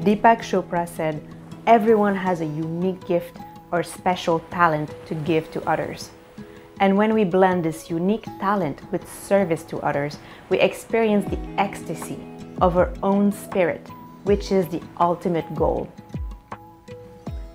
Deepak Chopra said, everyone has a unique gift or special talent to give to others. And when we blend this unique talent with service to others, we experience the ecstasy of our own spirit, which is the ultimate goal.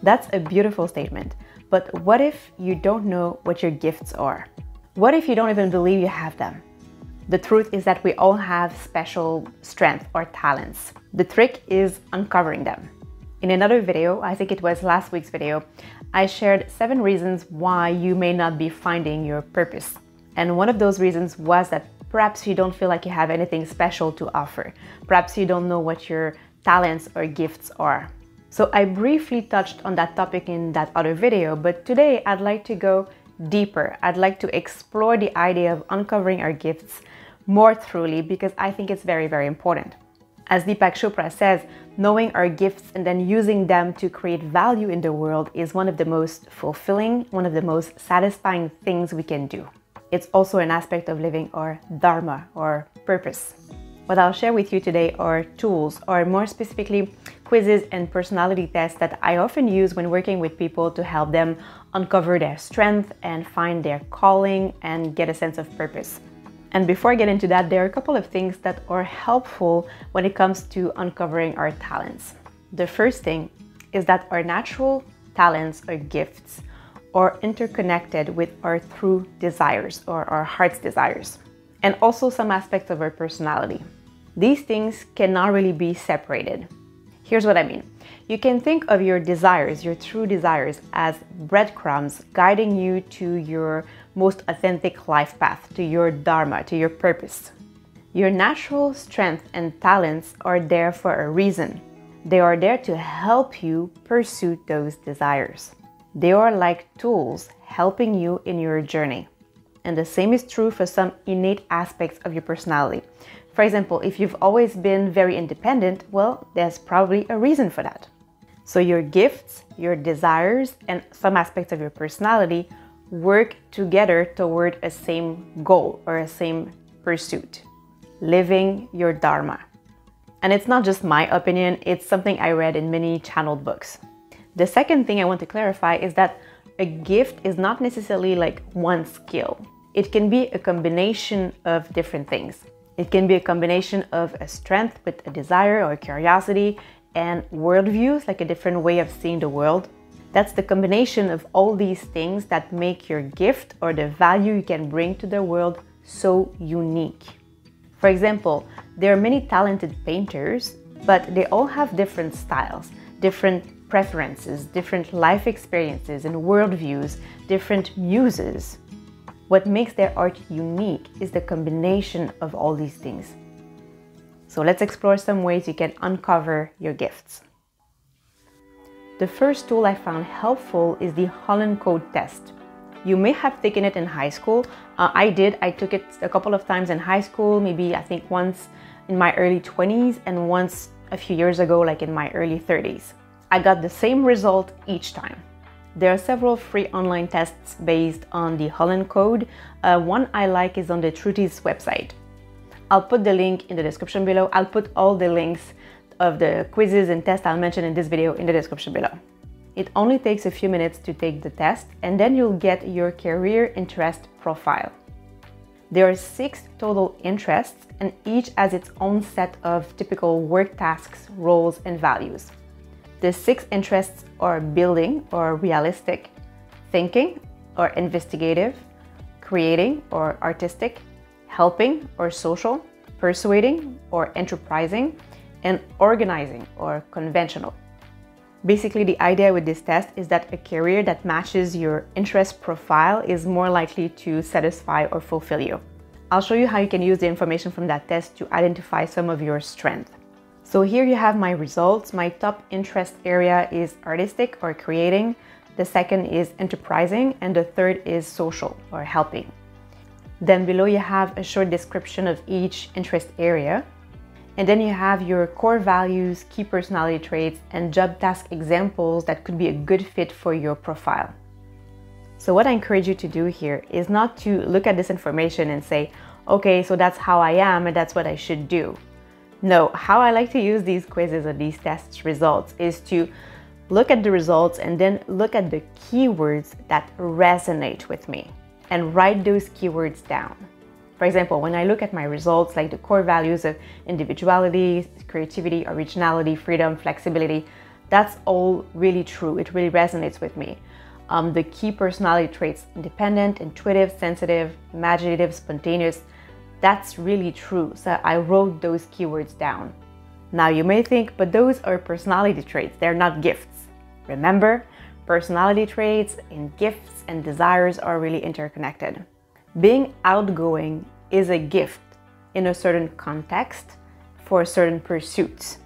That's a beautiful statement, but what if you don't know what your gifts are? What if you don't even believe you have them? The truth is that we all have special strengths or talents. The trick is uncovering them. In another video, I think it was last week's video, I shared 7 reasons why you may not be finding your purpose. And one of those reasons was that perhaps you don't feel like you have anything special to offer. Perhaps you don't know what your talents or gifts are. So I briefly touched on that topic in that other video, but today I'd like to go deeper. I'd like to explore the idea of uncovering our gifts more truly because I think it's very, very important. As Deepak Chopra says, knowing our gifts and then using them to create value in the world is one of the most fulfilling, one of the most satisfying things we can do. It's also an aspect of living our Dharma or purpose. What I'll share with you today are tools, or more specifically, quizzes and personality tests that I often use when working with people to help them uncover their strength and find their calling and get a sense of purpose. And before I get into that, there are a couple of things that are helpful when it comes to uncovering our talents. The first thing is that our natural talents or gifts are interconnected with our true desires or our heart's desires, and also some aspects of our personality. These things cannot really be separated. Here's what I mean. You can think of your desires, your true desires, as breadcrumbs guiding you to your most authentic life path, to your Dharma, to your purpose. Your natural strength and talents are there for a reason. They are there to help you pursue those desires. They are like tools helping you in your journey. And the same is true for some innate aspects of your personality. For example, if you've always been very independent, well, there's probably a reason for that. So your gifts, your desires, and some aspects of your personality work together toward a same goal or a same pursuit, living your Dharma. And it's not just my opinion, it's something I read in many channeled books. The second thing I want to clarify is that a gift is not necessarily like one skill. It can be a combination of different things. It can be a combination of a strength with a desire or a curiosity and worldviews, like a different way of seeing the world. That's the combination of all these things that make your gift or the value you can bring to the world so unique. For example, there are many talented painters, but they all have different styles, different preferences, different life experiences and worldviews, different muses. What makes their art unique is the combination of all these things. So let's explore some ways you can uncover your gifts. The first tool I found helpful is the Holland Code test. You may have taken it in high school. I did. I took it a couple of times in high school, maybe I think once in my early 20s and once a few years ago, like in my early 30s. I got the same result each time. There are several free online tests based on the Holland Code. One I like is on the Truthys website. I'll put the link in the description below. I'll put all the links of the quizzes and tests I'll mention in this video in the description below. It only takes a few minutes to take the test and then you'll get your career interest profile. There are 6 total interests and each has its own set of typical work tasks, roles, and values. The 6 interests are building or realistic, thinking or investigative, creating or artistic, helping or social, persuading or enterprising, and organizing or conventional. Basically, the idea with this test is that a career that matches your interest profile is more likely to satisfy or fulfill you. I'll show you how you can use the information from that test to identify some of your strengths. So here you have my results. My top interest area is artistic or creating. The second is enterprising, and the third is social or helping. Then below you have a short description of each interest area. And then you have your core values, key personality traits, and job task examples that could be a good fit for your profile. So what I encourage you to do here is not to look at this information and say, okay, so that's how I am and that's what I should do. No, how I like to use these quizzes or these test results is to look at the results and then look at the keywords that resonate with me and write those keywords down. For example, when I look at my results, like the core values of individuality, creativity, originality, freedom, flexibility, that's all really true. It really resonates with me. The key personality traits, independent, intuitive, sensitive, imaginative, spontaneous, that's really true. So I wrote those keywords down. Now you may think, but those are personality traits, they're not gifts. Remember, personality traits and gifts and desires are really interconnected. Being outgoing is a gift in a certain context for certain pursuits.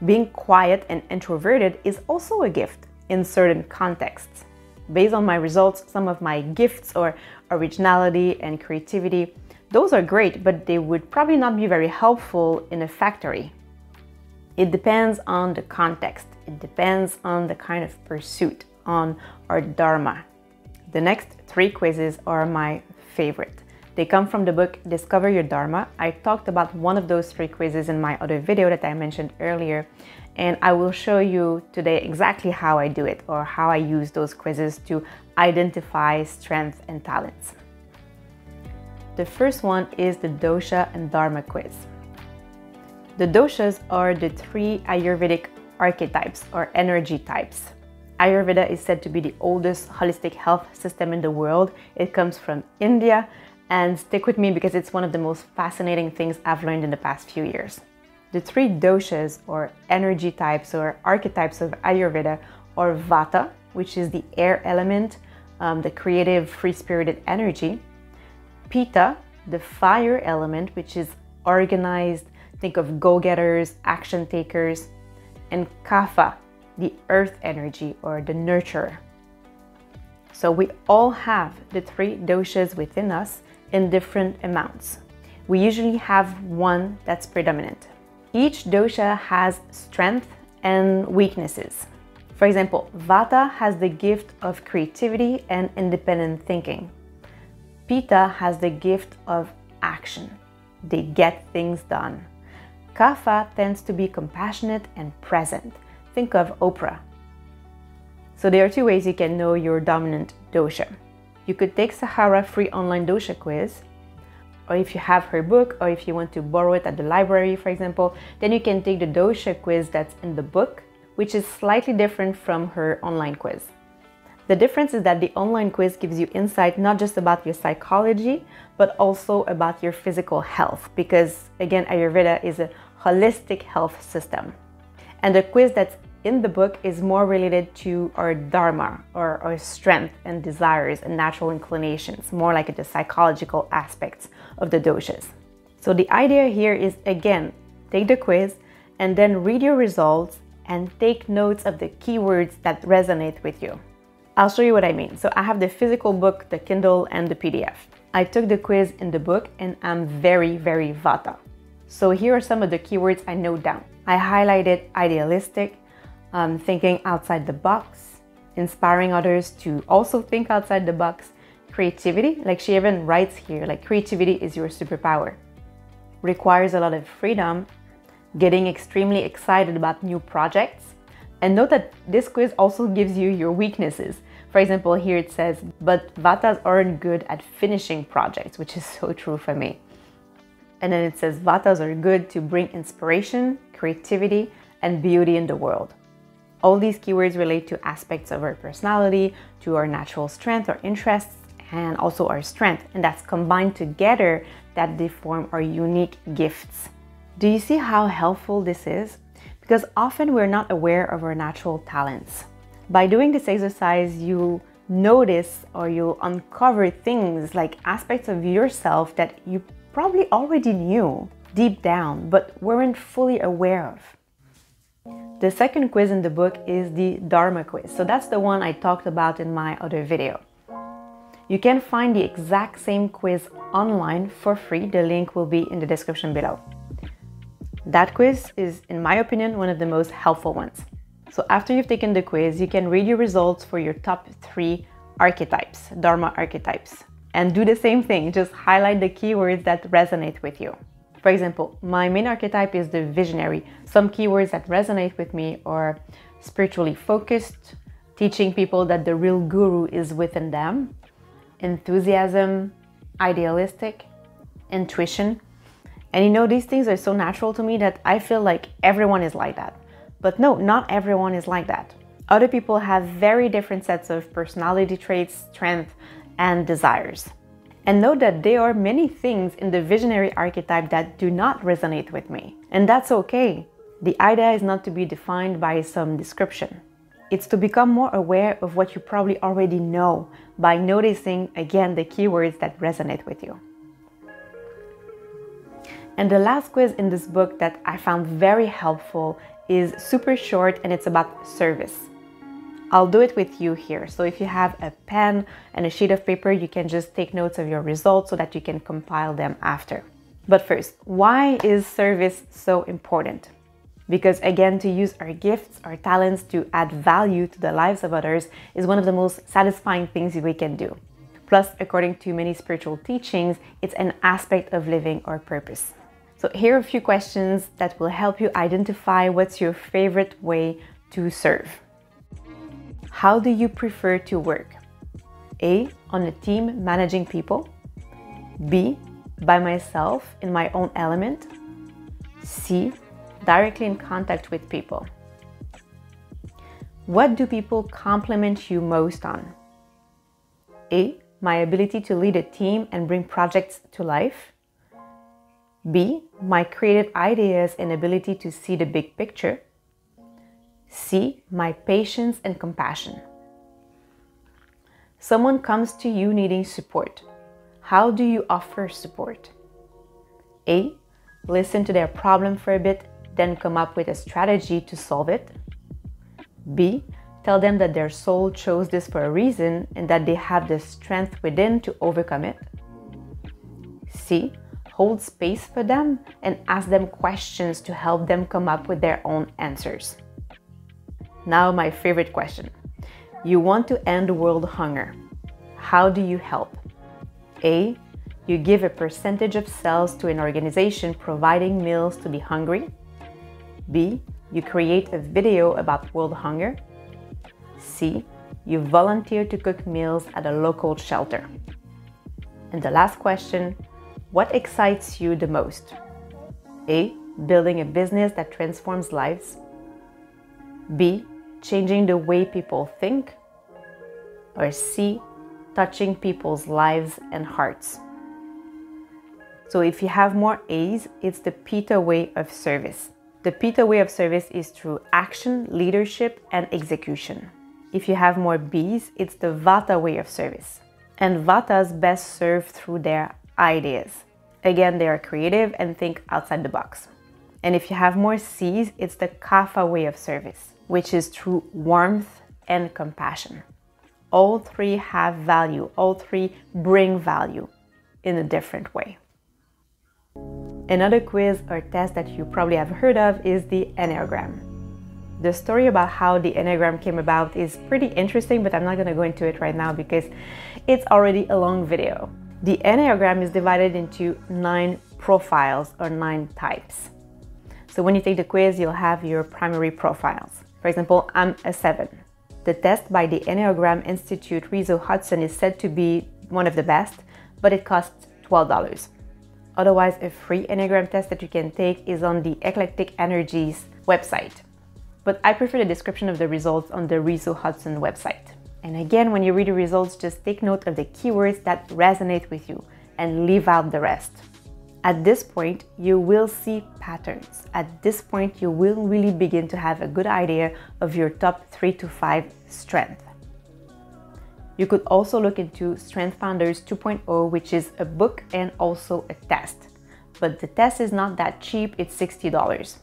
Being quiet and introverted is also a gift in certain contexts. Based on my results, some of my gifts or originality and creativity, those are great, but they would probably not be very helpful in a factory. It depends on the context. It depends on the kind of pursuit, on our Dharma. The next 3 quizzes are my favorite. They come from the book Discover Your Dharma. I talked about one of those 3 quizzes in my other video that I mentioned earlier, and I will show you today exactly how I do it or how I use those quizzes to identify strengths and talents. The first one is the Dosha and Dharma quiz. The doshas are the 3 Ayurvedic archetypes or energy types. Ayurveda is said to be the oldest holistic health system in the world. It comes from India, and stick with me because it's one of the most fascinating things I've learned in the past few years. The 3 doshas or energy types or archetypes of Ayurveda are Vata, which is the air element, the creative, free-spirited energy. Pitta, the fire element, which is organized, think of go-getters, action takers. And Kapha, the earth energy or the nurturer. So we all have the 3 doshas within us in different amounts. We usually have one that's predominant. Each dosha has strength and weaknesses. For example, Vata has the gift of creativity and independent thinking. Pitta has the gift of action. They get things done. Kapha tends to be compassionate and present. Think of Oprah. So there are 2 ways you can know your dominant dosha. You could take Sahara free online dosha quiz, or if you have her book, or if you want to borrow it at the library, for example, then you can take the dosha quiz that's in the book, which is slightly different from her online quiz. The difference is that the online quiz gives you insight not just about your psychology, but also about your physical health, because again, Ayurveda is a holistic health system. And the quiz that's in the book is more related to our Dharma, or our strength and desires and natural inclinations, more like the psychological aspects of the doshas. So the idea here is, again, take the quiz and then read your results and take notes of the keywords that resonate with you. I'll show you what I mean. So I have the physical book, the Kindle, and the PDF. I took the quiz in the book and I'm very, very Vata. So here are some of the keywords I note down. I highlighted idealistic, thinking outside the box, inspiring others to also think outside the box, creativity, like she even writes here, like creativity is your superpower. Requires a lot of freedom, getting extremely excited about new projects. And note that this quiz also gives you your weaknesses. For example, here it says, but Vatas aren't good at finishing projects, which is so true for me. And then it says, Vatas are good to bring inspiration, creativity, and beauty in the world. All these keywords relate to aspects of our personality, to our natural strength, our interests, and also our strength. And that's combined together that they form our unique gifts. Do you see how helpful this is? Because often we're not aware of our natural talents. By doing this exercise, you'll notice or you'll uncover things like aspects of yourself that you probably already knew deep down, but weren't fully aware of. The second quiz in the book is the Dharma quiz. So that's the one I talked about in my other video. You can find the exact same quiz online for free. The link will be in the description below. That quiz is, in my opinion, one of the most helpful ones. So after you've taken the quiz, you can read your results for your top 3 archetypes, Dharma archetypes. And do the same thing, just highlight the keywords that resonate with you. For example, my main archetype is the visionary. Some keywords that resonate with me are spiritually focused, teaching people that the real guru is within them, enthusiasm, idealistic, intuition. And you know, these things are so natural to me that I feel like everyone is like that. But no, not everyone is like that. Other people have very different sets of personality traits, strength, and desires. And know that there are many things in the visionary archetype that do not resonate with me. And that's okay. The idea is not to be defined by some description. It's to become more aware of what you probably already know by noticing, again, the keywords that resonate with you. And the last quiz in this book that I found very helpful is super short, and it's about service. I'll do it with you here. So if you have a pen and a sheet of paper, you can just take notes of your results so that you can compile them after. But first, why is service so important? Because again, to use our gifts, our talents to add value to the lives of others is one of the most satisfying things we can do. Plus, according to many spiritual teachings, it's an aspect of living our purpose. So here are a few questions that will help you identify what's your favorite way to serve. How do you prefer to work? A, on a team managing people. B, by myself in my own element. C, directly in contact with people. What do people compliment you most on? A, my ability to lead a team and bring projects to life. B, my creative ideas and ability to see the big picture. C, my patience and compassion. Someone comes to you needing support. How do you offer support? A, listen to their problem for a bit, then come up with a strategy to solve it. B, tell them that their soul chose this for a reason and that they have the strength within to overcome it. C, hold space for them and ask them questions to help them come up with their own answers. Now, my favorite question. You want to end world hunger. How do you help? A, you give a percentage of sales to an organization providing meals to the hungry. B, you create a video about world hunger. C, you volunteer to cook meals at a local shelter. And the last question, what excites you the most? A, building a business that transforms lives. B, changing the way people think. Or C, touching people's lives and hearts. So if you have more A's, it's the Pitta way of service. The Pitta way of service is through action, leadership, and execution. If you have more B's, it's the Vata way of service. And Vatas best serve through their ideas. Again, they are creative and think outside the box. And if you have more C's, it's the Kapha way of service, which is through warmth and compassion. All three have value. All three bring value in a different way. Another quiz or test that you probably have heard of is the Enneagram. The story about how the Enneagram came about is pretty interesting, but I'm not going to go into it right now because it's already a long video. The Enneagram is divided into 9 profiles or 9 types. So when you take the quiz, you'll have your primary profiles. For example, I'm a 7. The test by the Enneagram Institute Riso Hudson is said to be one of the best, but it costs $12. Otherwise, a free Enneagram test that you can take is on the Eclectic Energies website. But I prefer the description of the results on the Riso Hudson website. And again, when you read the results, just take note of the keywords that resonate with you and leave out the rest. At this point, you will see patterns. At this point, you will really begin to have a good idea of your top 3 to 5 strengths. You could also look into Strength Founders 2.0, which is a book and also a test. But the test is not that cheap, it's $60.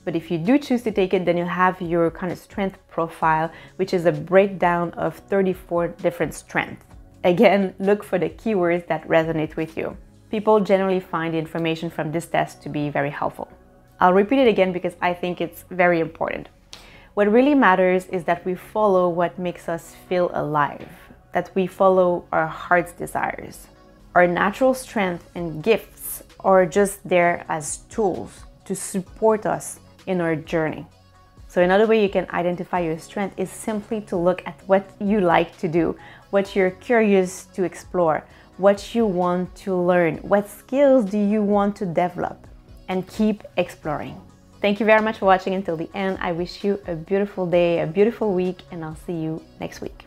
But if you do choose to take it, then you'll have your kind of strength profile, which is a breakdown of 34 different strengths. Again, look for the keywords that resonate with you. People generally find the information from this test to be very helpful. I'll repeat it again because I think it's very important. What really matters is that we follow what makes us feel alive, that we follow our heart's desires. Our natural strength and gifts or just there as tools to support us in our journey. So another way you can identify your strength is simply to look at what you like to do, what you're curious to explore, what you want to learn, what skills do you want to develop, and keep exploring. Thank you very much for watching until the end. I wish you a beautiful day, a beautiful week, and I'll see you next week.